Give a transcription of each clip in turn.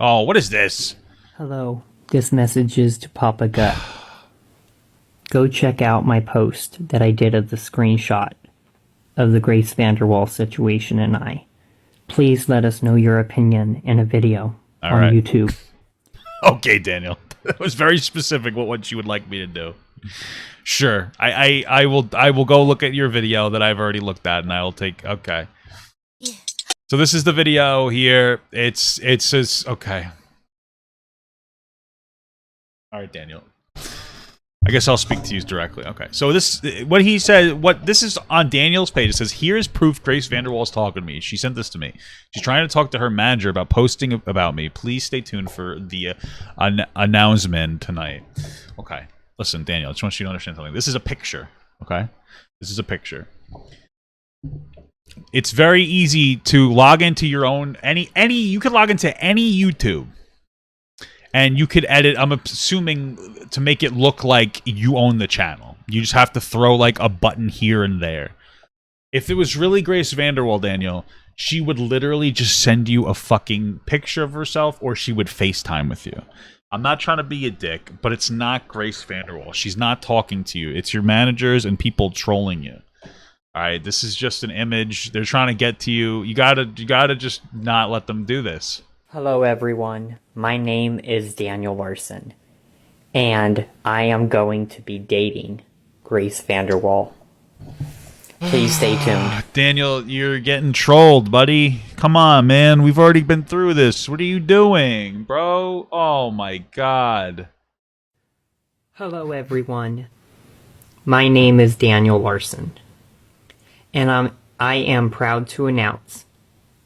Oh, what is this? Hello, this message is to Papa Gut. Go check out my post that I did of the screenshot of the Grace VanderWaal situation and I. Please let us know your opinion in a video All on right. YouTube. Okay, Daniel. That was very specific what you would like me to do. Sure. I will go look at your video that I've already looked at and I'll take okay. So this is the video here. It says okay. All right, Daniel. I guess I'll speak to you directly. Okay. So this this is on Daniel's page. It says, "Here's proof Grace VanderWaal's talking to me. She sent this to me. She's trying to talk to her manager about posting about me. Please stay tuned for the announcement tonight." Okay. Listen, Daniel, I just want you to understand something. This is a picture, okay? This is a picture. It's very easy to log into your own you could log into any YouTube. And you could edit, I'm assuming, to make it look like you own the channel. You just have to throw, like, a button here and there. If it was really Grace VanderWaal, Daniel, she would literally just send you a fucking picture of herself, or she would FaceTime with you. I'm not trying to be a dick, but it's not Grace VanderWaal. She's not talking to you. It's your managers and people trolling you. Alright, this is just an image. They're trying to get to you. You gotta just not let them do this. Hello everyone, my name is Daniel Larson, and I am going to be dating Grace VanderWaal. Please stay tuned. Daniel, you're getting trolled, buddy. Come on, man. We've already been through this. What are you doing, bro? Oh my god. Hello everyone, my name is Daniel Larson, and I am proud to announce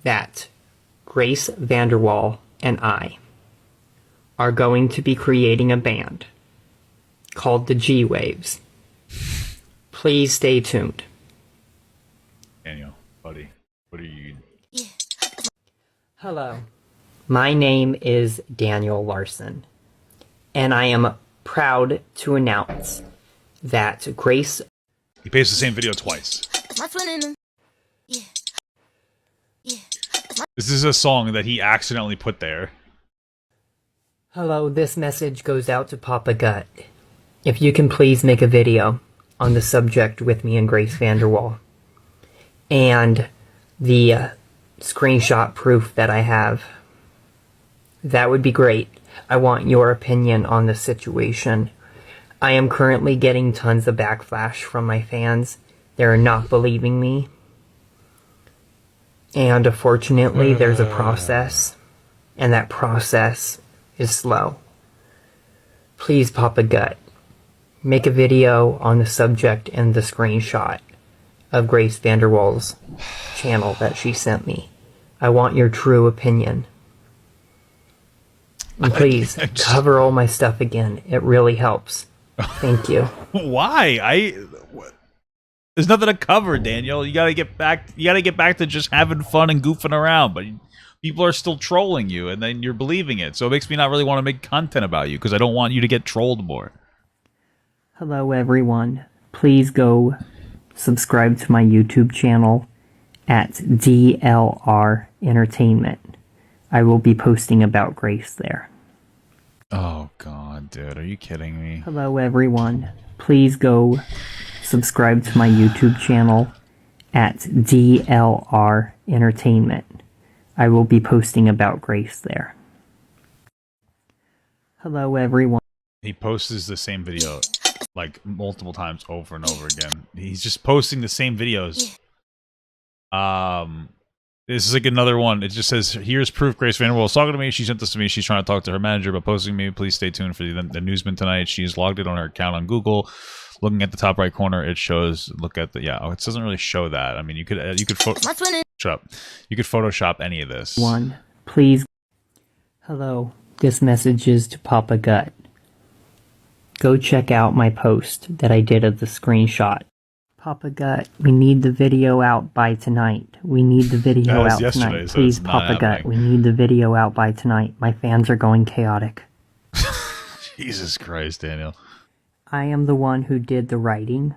that Grace VanderWaal and I are going to be creating a band called the G-Waves. Please stay tuned. Daniel, buddy, what are you... Hello. My name is Daniel Larson, and I am proud to announce that Grace... He pastes the same video twice. This is a song that he accidentally put there. Hello, this message goes out to Papa Gut. If you can please make a video on the subject with me and Grace VanderWaal. And the screenshot proof that I have. That would be great. I want your opinion on the situation. I am currently getting tons of backlash from my fans. They're not believing me. And unfortunately, there's a process, and that process is slow. Please, Papa Gut, make a video on the subject and the screenshot of Grace VanderWaal's channel that she sent me. I want your true opinion. And please, cover all my stuff again. It really helps. Thank you. Why? There's nothing to cover, Daniel. You gotta get back to just having fun and goofing around, but people are still trolling you, and then you're believing it. So it makes me not really want to make content about you, because I don't want you to get trolled more. Hello everyone. Please go subscribe to my YouTube channel at DLR Entertainment. I will be posting about Grace there. Oh god, dude, are you kidding me? Hello everyone. Please go subscribe to my YouTube channel at DLR Entertainment. I will be posting about Grace there. Hello everyone. He posts the same video like multiple times over and over again. He's just posting the same videos. This is like another one. It just says, "Here's proof Grace VanderWaal is talking to me. She sent this to me. She's trying to talk to her manager about posting me. Please stay tuned for the newsman tonight. She's logged in on her account on Google. Looking at the top right corner, it shows. Look at the it doesn't really show that. I mean, you could shut up. You could Photoshop any of this. Please. Hello. This message is to Papa Gut. Go check out my post that I did of the screenshot. Papa Gut, we need the video out by tonight. We need the video out tonight. So please, Papa Gut, we need the video out by tonight. My fans are going chaotic. Jesus Christ, Daniel. I am the one who did the writing.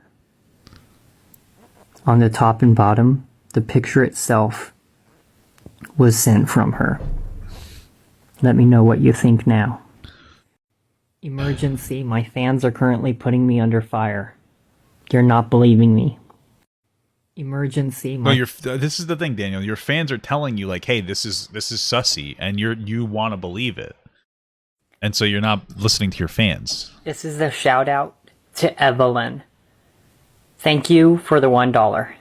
On the top and bottom, the picture itself was sent from her. Let me know what you think now. Emergency, my fans are currently putting me under fire. You're not believing me. Emergency, No, this is the thing, Daniel. Your fans are telling you like, "Hey, this is sussy," and you want to believe it, and so you're not listening to your fans. This is a shout out to Evelyn. Thank you for the $1.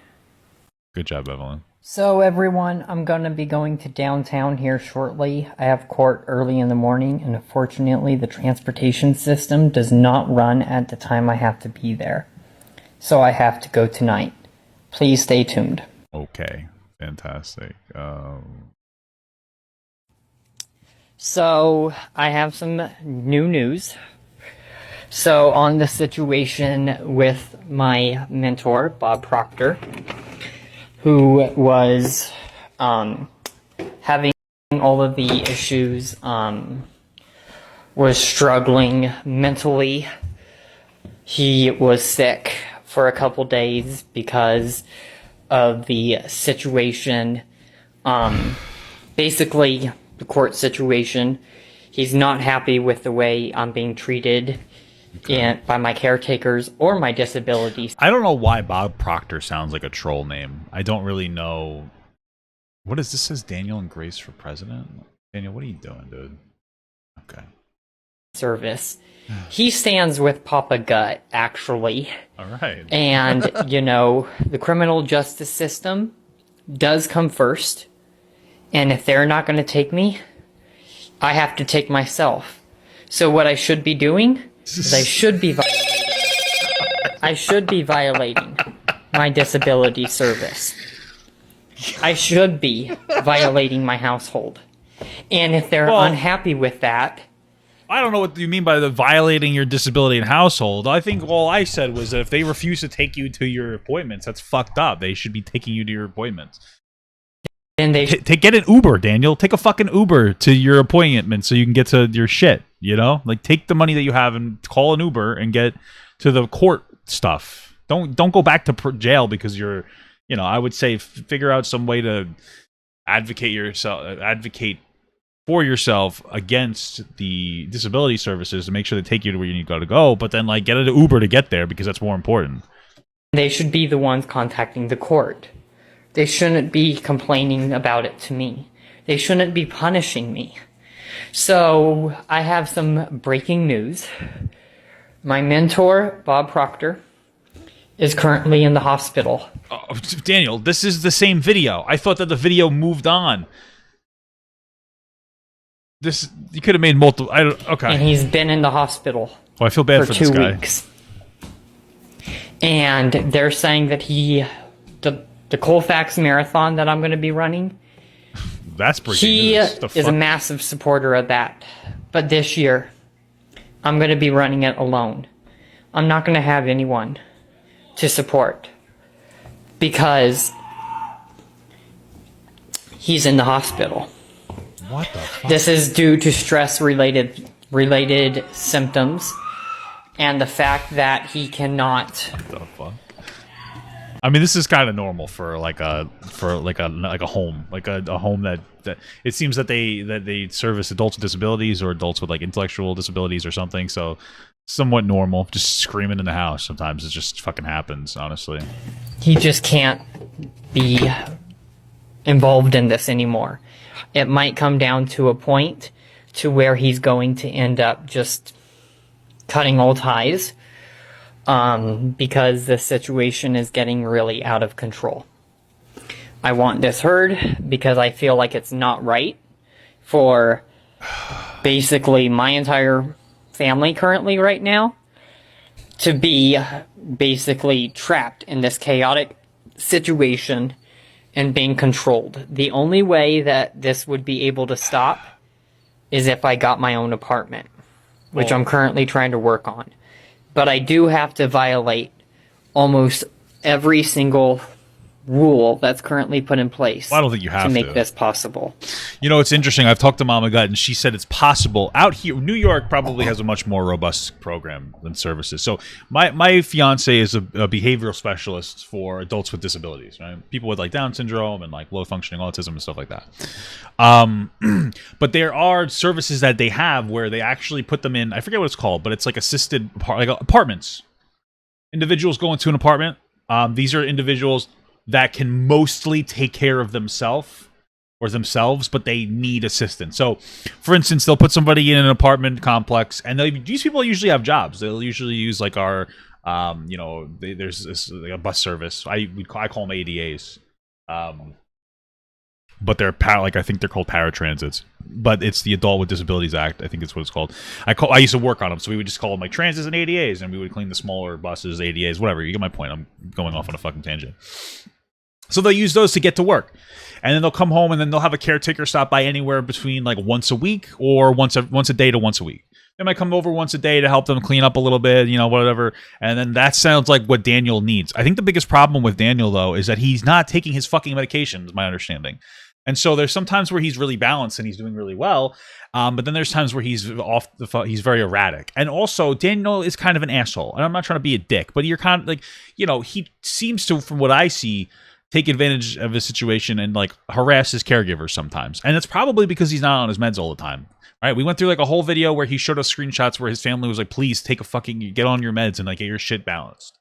Good job, Evelyn. So everyone, I'm going to be going to downtown here shortly. I have court early in the morning, and unfortunately the transportation system does not run at the time I have to be there. So I have to go tonight. Please stay tuned. Okay, fantastic. So I have some new news. So on the situation with my mentor, Bob Proctor, who was having all of the issues, was struggling mentally. He was sick for a couple days because of the situation. Basically, the court situation. He's not happy with the way I'm being treated by my caretakers or my disabilities. I don't know why Bob Proctor sounds like a troll name. I don't really know. What is this? Says Daniel and Grace for president? Daniel, what are you doing, dude? Okay. Service. He stands with Papa Gut, actually. All right. And, you know, the criminal justice system does come first. And if they're not going to take me, I have to take myself. So what I should be doing is I should be violating my disability service. I should be violating my household. And if they're unhappy with that, I don't know what you mean by the violating your disability and household. I think all I said was that if they refuse to take you to your appointments, that's fucked up. They should be taking you to your appointments. then they Get an Uber, Daniel. Take a fucking Uber to your appointment so you can get to your shit, you know? Like, take the money that you have and call an Uber and get to the court stuff. Don't go back to jail because you're, you know, I would say figure out some way to advocate for yourself against the disability services to make sure they take you to where you need to go, but then like get an Uber to get there because that's more important. They should be the ones contacting the court. They shouldn't be complaining about it to me. They shouldn't be punishing me. So I have some breaking news. My mentor, Bob Proctor, is currently in the hospital. Oh, Daniel, this is the same video. I thought that the video moved on. This, you could have made multiple. Okay. And he's been in the hospital. Oh, I feel bad for this guy. 2 weeks. And they're saying that the Colfax Marathon that I'm going to be running, that's breaking he news. is a massive supporter of that. But this year, I'm going to be running it alone. I'm not going to have anyone to support because he's in the hospital. What the fuck? This is due to stress-related symptoms and the fact that he cannot. What the fuck? I mean, this is kind of normal for a home, a home that it seems that they service adults with disabilities or adults with like intellectual disabilities or something. So somewhat normal. Just screaming in the house sometimes it just fucking happens. Honestly, he just can't be involved in this anymore. It might come down to a point to where he's going to end up just cutting all ties because the situation is getting really out of control. I want this heard because I feel like it's not right for basically my entire family currently right now to be basically trapped in this chaotic situation and being controlled. The only way that this would be able to stop is if I got my own apartment, which I'm currently trying to work on. But I do have to violate almost every single rule that's currently put in place Well, I don't think you have to make to. this possible. You know, it's interesting. I've talked to Mama Gut, and she said it's possible. Out here, New York probably has a much more robust program than services. So my fiance is a behavioral specialist for adults with disabilities, right? People with like Down syndrome and like low functioning autism and stuff like that. But there are services that they have where they actually put them in. I forget what it's called, but it's like assisted, like apartments. Individuals go into an apartment. These are individuals that can mostly take care of themselves, but they need assistance. So, for instance, they'll put somebody in an apartment complex, and these people usually have jobs. They'll usually use like our, there's this, like a bus service. I call them ADAs, but they're I think they're called paratransits. But it's the Adult with Disabilities Act. I think it's what it's called. I used to work on them, so we would just call them like transits and ADAs, and we would clean the smaller buses, ADAs, whatever. You get my point. I'm going off on a fucking tangent. So they'll use those to get to work. And then they'll come home, and then they'll have a caretaker stop by anywhere between like once a week or once a day to once a week. They might come over once a day to help them clean up a little bit, whatever. And then that sounds like what Daniel needs. I think the biggest problem with Daniel, though, is that he's not taking his fucking medication, is my understanding. And so there's some times where he's really balanced and he's doing really well. But then there's times where he's he's very erratic. And also, Daniel is kind of an asshole. And I'm not trying to be a dick, but you're kind of like, he seems to, from what I see, take advantage of his situation and like harass his caregivers sometimes. And it's probably because he's not on his meds all the time. Right? We went through like a whole video where he showed us screenshots where his family was like, please get on your meds and like get your shit balanced.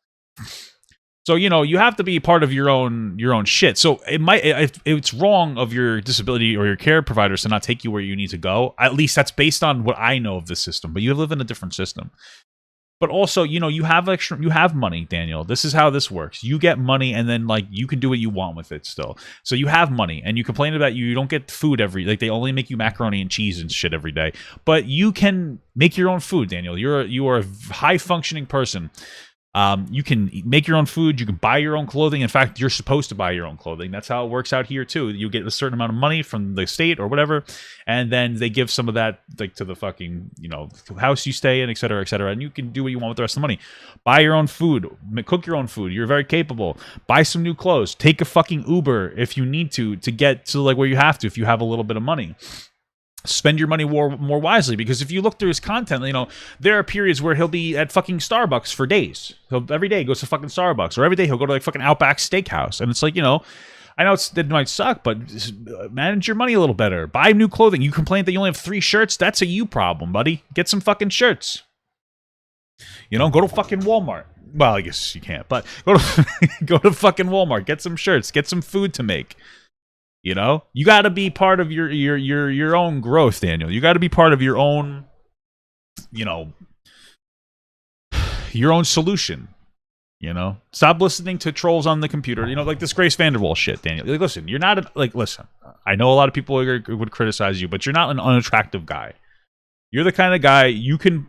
So, you have to be part of your own shit. So if it's wrong of your disability or your care providers to not take you where you need to go. At least that's based on what I know of the system, but you live in a different system. But also, you have money, Daniel. This is how this works. You get money, and then like you can do what you want with it still. So you have money, and you complain about you don't get food they only make you macaroni and cheese and shit every day. But you can make your own food, Daniel. You are a high functioning person. You can make your own food. You can buy your own clothing. In fact, you're supposed to buy your own clothing. That's how it works out here too. You get a certain amount of money from the state or whatever, and then they give some of that like to the fucking house you stay in, et cetera, and you can do what you want with the rest of the money. Buy your own food. Cook your own food. You're very capable. Buy some new clothes. Take a fucking Uber if you need to get to like where you have to if you have a little bit of money. Spend your money more wisely, because if you look through his content, there are periods where he'll be at fucking Starbucks for days. Every day goes to fucking Starbucks, or every day he'll go to like fucking Outback Steakhouse, and it's like, I know it might suck, but manage your money a little better. Buy new clothing. You complain that you only have 3 shirts. That's a you problem, buddy. Get some fucking shirts. Go to fucking Walmart. Well, I guess you can't, but go to fucking Walmart. Get some shirts. Get some food to make. You got to be part of your own growth, Daniel. You got to be part of your own, your own solution. Stop listening to trolls on the computer. Like this Grace VanderWaal shit, Daniel. Like, listen, you're not listen. I know a lot of people would criticize you, but you're not an unattractive guy. You're the kind of guy you can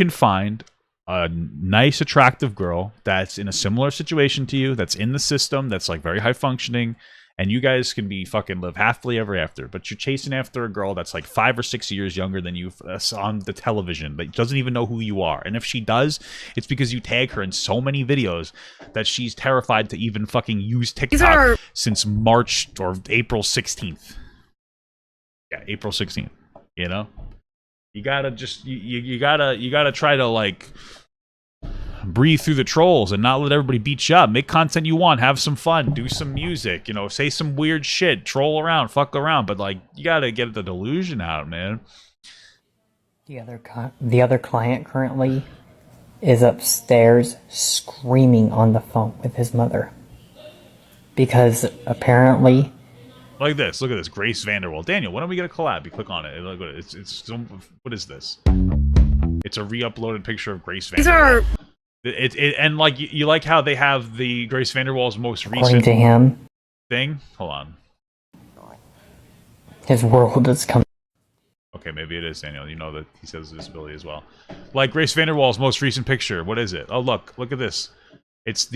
find a nice, attractive girl that's in a similar situation to you, that's in the system, that's like very high functioning, and you guys can be fucking live happily ever after. But you're chasing after a girl that's like 5 or 6 years younger than you on the television, that doesn't even know who you are. And if she does, it's because you tag her in so many videos that she's terrified to even fucking use TikTok since March or April 16th. Yeah, April 16th. You gotta just you gotta try to like breathe through the trolls and not let everybody beat you up. Make content you want, have some fun, do some music, say some weird shit, troll around, fuck around, but like you gotta get the delusion out, man. The other client currently is upstairs screaming on the phone with his mother because apparently. Look at this, Grace VanderWaal. Daniel, why don't we get a collab? You click on it. It's what is this? It's a re-uploaded picture of Grace VanderWaal. And like you like how they have the Grace VanderWaal's most recent according to him thing. Hold on. His world is coming. Okay, maybe it is, Daniel. That he says disability as well. Like Grace VanderWaal's most recent picture. What is it? Oh, look at this. It's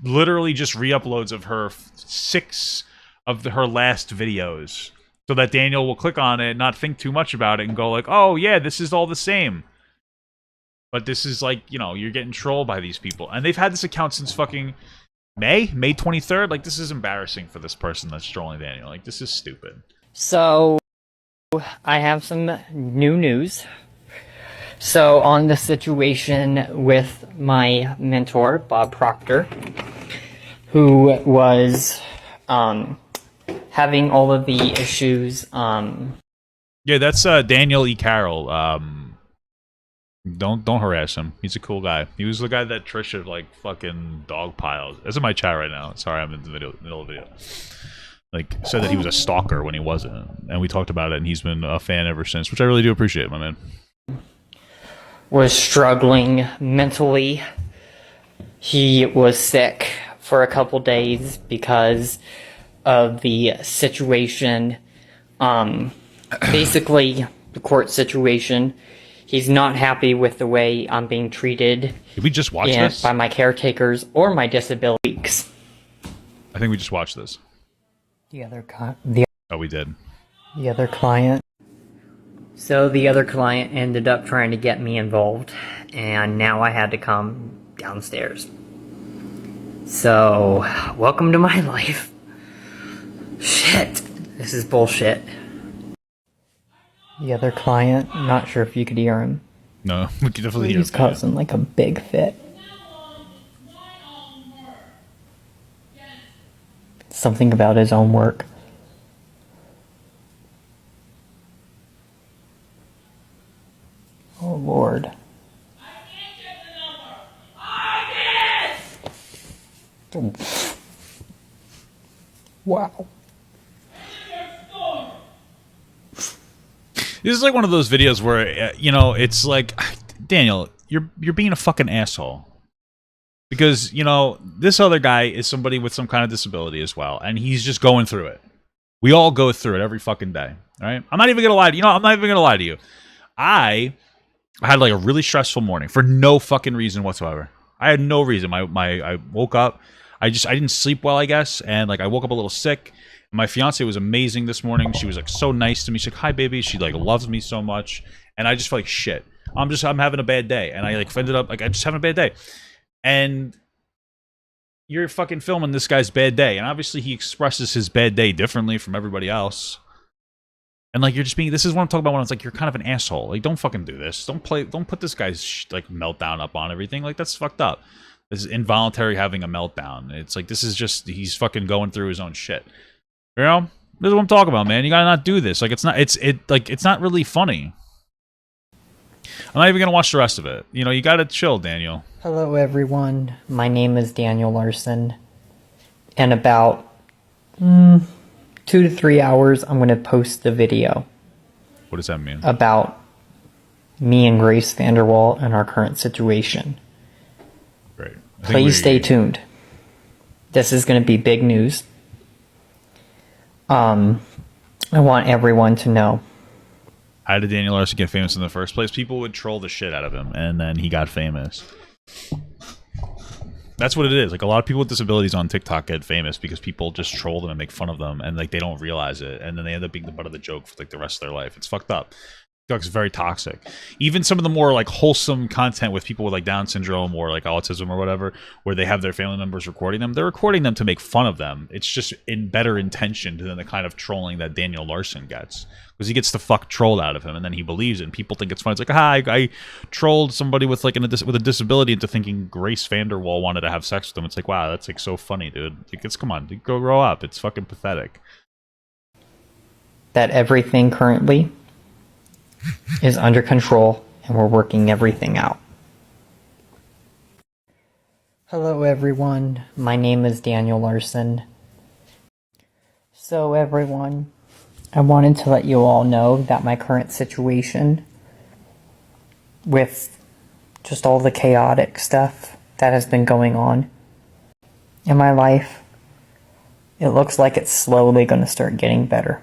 literally just re-uploads of her 6 of her last videos, so that Daniel will click on it, not think too much about it, and go like, oh yeah, this is all the same. But this is like, you know, you're getting trolled by these people. And they've had this account since fucking May 23rd. Like, this is embarrassing for this person that's trolling Daniel. Like, this is stupid. So, I have some new news. So, on the situation with my mentor, Bob Proctor, who was having all of the issues. Yeah, that's Daniel E. Carroll. Don't harass him. He's a cool guy. He was the guy that Trisha like fucking dog piled. That's in my chat right now. Sorry, I'm in the middle of the video. Like, said that he was a stalker when he wasn't, and we talked about it, and he's been a fan ever since, which I really do appreciate, my man. Was struggling mentally. He was sick for a couple days because of the situation. Basically, the court situation. He's not happy with the way I'm being treated. Did we just watch this? By my caretakers or my disability. I think we just watched this. Oh, we did. The other client. So the other client ended up trying to get me involved, and now I had to come downstairs. So, welcome to my life. Shit. This is bullshit. The other client, not sure if you could hear him. No, we could definitely hear him. He's causing like a big fit. Something about his own work. Oh Lord. Wow. This is like one of those videos where, you know, it's like, Daniel, you're being a fucking asshole. Because, you know, this other guy is somebody with some kind of disability as well, and he's just going through it. We all go through it every fucking day, all right? I'm not even going to lie to you. I'm not even going to lie to you. I had like a really stressful morning for no fucking reason whatsoever. I had no reason. I woke up. I didn't sleep well, I guess, and like I woke up a little sick. My fiance was amazing this morning. She was like so nice to me. She's like, "Hi, baby." She like loves me so much, and I just felt like shit. I'm having a bad day, and I like ended up like I just having a bad day, and you're fucking filming this guy's bad day, and obviously he expresses his bad day differently from everybody else. And like you're just being, this is what I'm talking about when it's like you're kind of an asshole. Like don't fucking do this. Don't put this guy's like meltdown up on everything. Like that's fucked up. This is involuntary having a meltdown. It's like this is just he's fucking going through his own shit. You know, this is what I'm talking about, man. You gotta not do this. Like it's not really funny. I'm not even gonna watch the rest of it. You know, you gotta chill, Daniel. Hello, everyone. My name is Daniel Larson. In about 2 to 3 hours, I'm gonna post the video. What does that mean? About me and Grace VanderWaal and our current situation. Great. Please stay tuned. This is gonna be big news. I want everyone to know. How did Daniel Larson get famous in the first place? People would troll the shit out of him, and then he got famous. That's what it is. Like a lot of people with disabilities on TikTok get famous because people just troll them and make fun of them, and like they don't realize it, and then they end up being the butt of the joke for like the rest of their life. It's fucked up. TikTok's very toxic. Even some of the more like wholesome content with people with like Down syndrome or like autism or whatever, where they have their family members recording them, they're recording them to make fun of them. It's just in better intention than the kind of trolling that Daniel Larson gets, because he gets the fuck trolled out of him, and then he believes it. And people think it's funny. It's like, I trolled somebody with like with a disability into thinking Grace VanderWaal wanted to have sex with him. It's like, wow, that's like so funny, dude. Like, come on, dude, go grow up. It's fucking pathetic. That everything currently is under control, and we're working everything out. Hello, everyone. My name is Daniel Larson. So, everyone, I wanted to let you all know that my current situation with just all the chaotic stuff that has been going on in my life, it looks like it's slowly going to start getting better.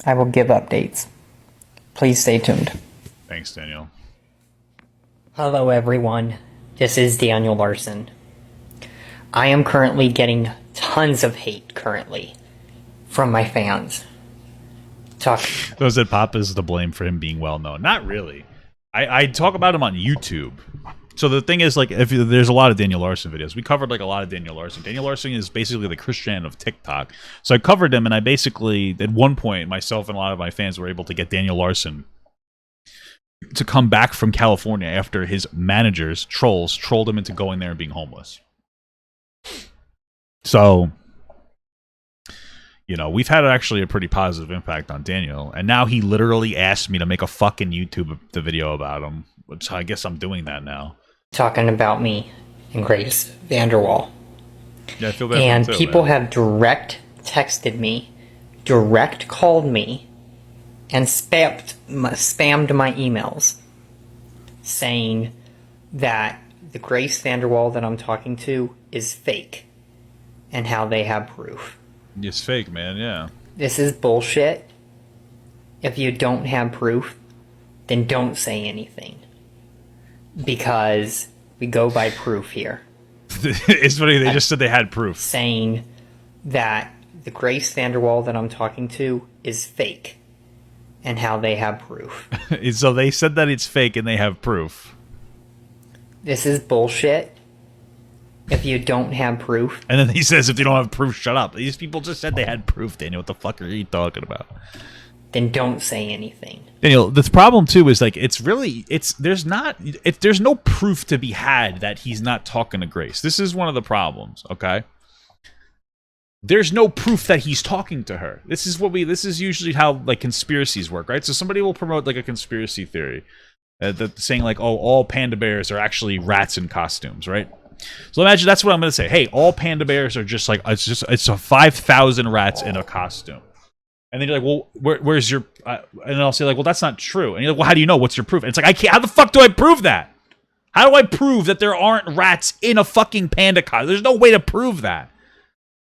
I will give updates. Please stay tuned. Thanks, Daniel. Hello, everyone. This is Daniel Larson. I am currently getting tons of hate currently from my fans. Talk. Those said Papa's to blame for him being well known. Not really. I talk about him on YouTube. So the thing is, like, if there's a lot of Daniel Larson videos, we covered like a lot of Daniel Larson. Daniel Larson is basically the Christian of TikTok. So I covered him, and I basically, at one point, myself and a lot of my fans were able to get Daniel Larson to come back from California after his managers, trolls, trolled him into going there and being homeless. So, you know, we've had actually a pretty positive impact on Daniel, and now he literally asked me to make a fucking YouTube video about him, which I guess I'm doing that now. Talking about me and Grace VanderWaal. Yeah, I feel bad And for him too, people man. have direct texted me, direct called me, and spammed my emails saying that the Grace VanderWaal that I'm talking to is fake and how they have proof. It's fake, man, yeah. This is bullshit. If you don't have proof, then don't say anything. Because we go by proof here. It's funny, they just said they had proof. Saying that the Grace VanderWaal that I'm talking to is fake. And how they have proof. So they said that it's fake and they have proof. This is bullshit. If you don't have proof. And then he says, if you don't have proof, shut up. These people just said they had proof, Daniel. What the fuck are you talking about? Then don't say anything. Daniel, the problem too is like there's no proof to be had that he's not talking to Grace. This is one of the problems, okay? There's no proof that he's talking to her. This is usually how like conspiracies work, right? So somebody will promote like a conspiracy theory that saying like, oh, all panda bears are actually rats in costumes, right? So imagine that's what I'm gonna say. Hey, all panda bears are just like it's a 5,000 rats in a costume. And then you're like, well, where's your... and I'll say, like, well, that's not true. And you're like, well, how do you know? What's your proof? And it's like, I can't... How the fuck do I prove that? How do I prove that there aren't rats in a fucking panda costume? There's no way to prove that.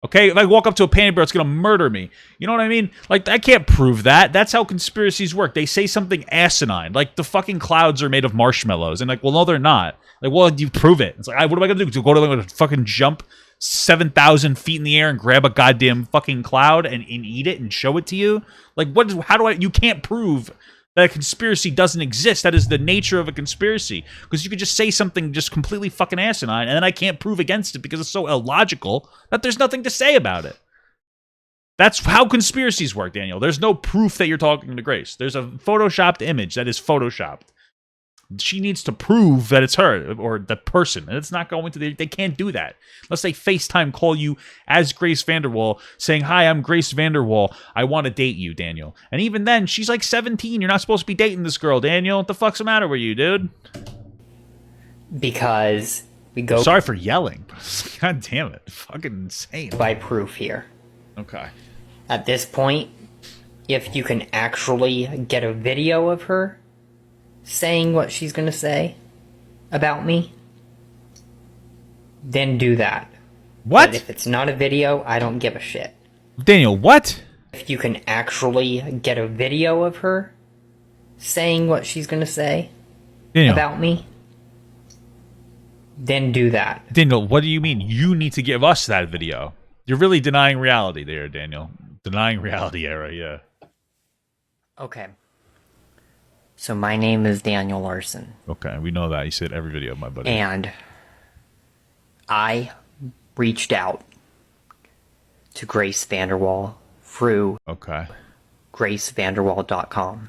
Okay? If I walk up to a panda bear, it's going to murder me. You know what I mean? Like, I can't prove that. That's how conspiracies work. They say something asinine. Like, the fucking clouds are made of marshmallows. And like, well, no, they're not. Like, well, you prove it. It's like, what am I going to do? Go to fucking jump 7,000 feet in the air and grab a goddamn fucking cloud and eat it and show it to you? Like, you can't prove that a conspiracy doesn't exist. That is the nature of a conspiracy. Because you could just say something just completely fucking asinine, and then I can't prove against it because it's so illogical that there's nothing to say about it. That's how conspiracies work, Daniel. There's no proof that you're talking to Grace. There's a photoshopped image that is photoshopped. She needs to prove that it's her or the person, and it's not going to. They can't do that unless they FaceTime call you as Grace VanderWaal, saying, "Hi, I'm Grace VanderWaal. I want to date you, Daniel." And even then, she's like 17. You're not supposed to be dating this girl, Daniel. What the fuck's the matter with you, dude? Because we go... Sorry for yelling. God damn it. Fucking insane. by proof here. Okay. At this point, if you can actually get a video of her saying what she's going to say about me, then do that. What? But if it's not a video, I don't give a shit. Daniel, what? If you can actually get a video of her saying what she's going to say Daniel. about me, then do that. Daniel, what do you mean? You need to give us that video. You're really denying reality there, Daniel. Denying reality era, yeah. Okay. So my name is Daniel Larson. Okay, we know that. You said every video, my buddy. And I reached out to Grace VanderWaal through gracevanderwaal.com.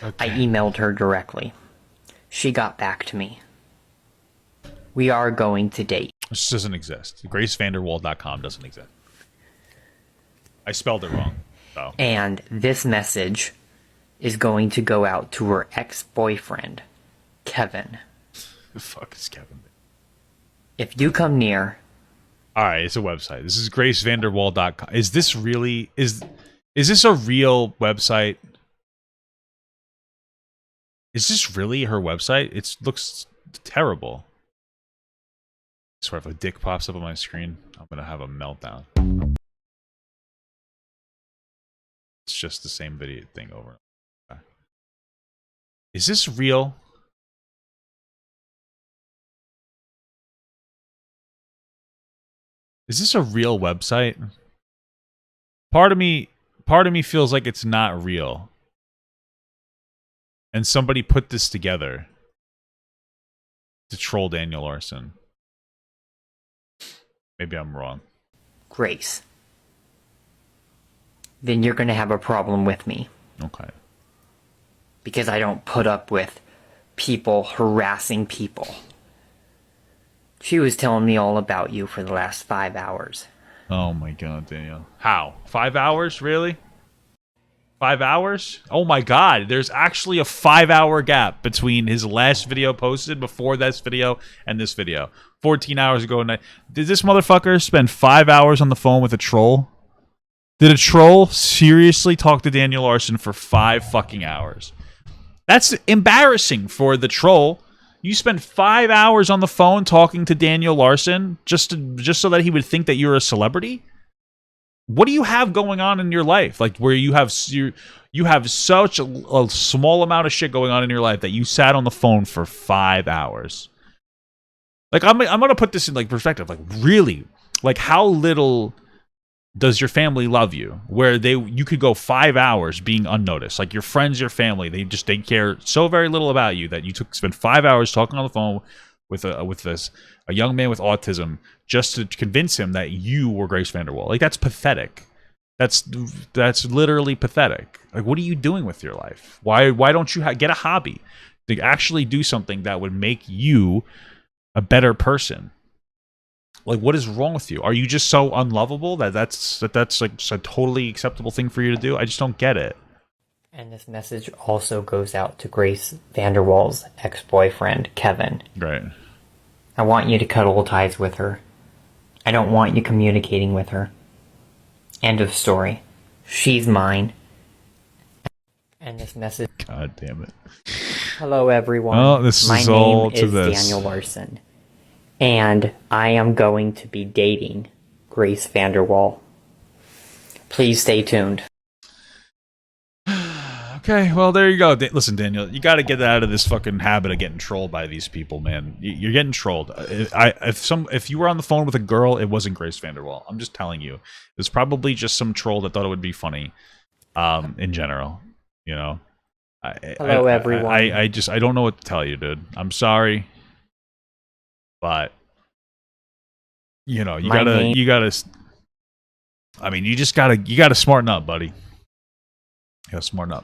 Okay. I emailed her directly. She got back to me. We are going to date. This doesn't exist. GraceVanderWaal.com doesn't exist. I spelled it wrong. So. And this message is going to go out to her ex-boyfriend, Kevin. Who the fuck is Kevin? If you come near... Alright, it's a website. This is GraceVanderWaal.com. Is this really... Is this a real website? Is this really her website? It looks terrible. I swear if a dick pops up on my screen, I'm gonna have a meltdown. It's just the same video thing over. Okay. Is this real? Is this a real website? Part of me part of me feels like it's not real. And somebody put this together to troll Daniel Larson. Maybe I'm wrong. Grace, then you're going to have a problem with me. Okay. Because I don't put up with people harassing people. She was telling me all about you for the last 5 hours. Oh my god, Daniel. How? 5 hours? Really? 5 hours? Oh my god, there's actually a 5-hour gap between his last video posted before this video and this video. 14 hours ago. Did this motherfucker spend 5 hours on the phone with a troll? Did a troll seriously talk to Daniel Larson for 5 fucking hours? That's embarrassing for the troll. You spent 5 hours on the phone talking to Daniel Larson just so that he would think that you're a celebrity? What do you have going on in your life? Like where you have such a small amount of shit going on in your life that you sat on the phone for 5 hours. Like I'm gonna put this in like perspective. Like really, like how little does your family love you? Where you could go 5 hours being unnoticed. Like your friends, your family, they care so very little about you that you spend 5 hours talking on the phone with a young man with autism just to convince him that you were Grace VanderWaal. Like that's pathetic. That's literally pathetic. Like what are you doing with your life? Why don't you get a hobby to actually do something that would make you a better person? Like, what is wrong with you? Are you just so unlovable that's like a totally acceptable thing for you to do? I just don't get it. And this message also goes out to Grace VanderWaal's ex-boyfriend, Kevin. Right. I want you to cut all ties with her. I don't want you communicating with her. End of story. She's mine. And this message... God damn it. Hello, everyone. Oh, this My is all name to is this. Daniel Larson. And I am going to be dating Grace VanderWaal. Please stay tuned. Okay, well, there you go. Listen, Daniel, you got to get out of this fucking habit of getting trolled by these people, man. You're getting trolled. If you were on the phone with a girl, it wasn't Grace VanderWaal. I'm just telling you. It was probably just some troll that thought it would be funny in general, you know? Hello, everyone. I don't know what to tell you, dude. I'm sorry. But you know, you gotta I mean, you gotta smarten up, buddy. You gotta smarten up.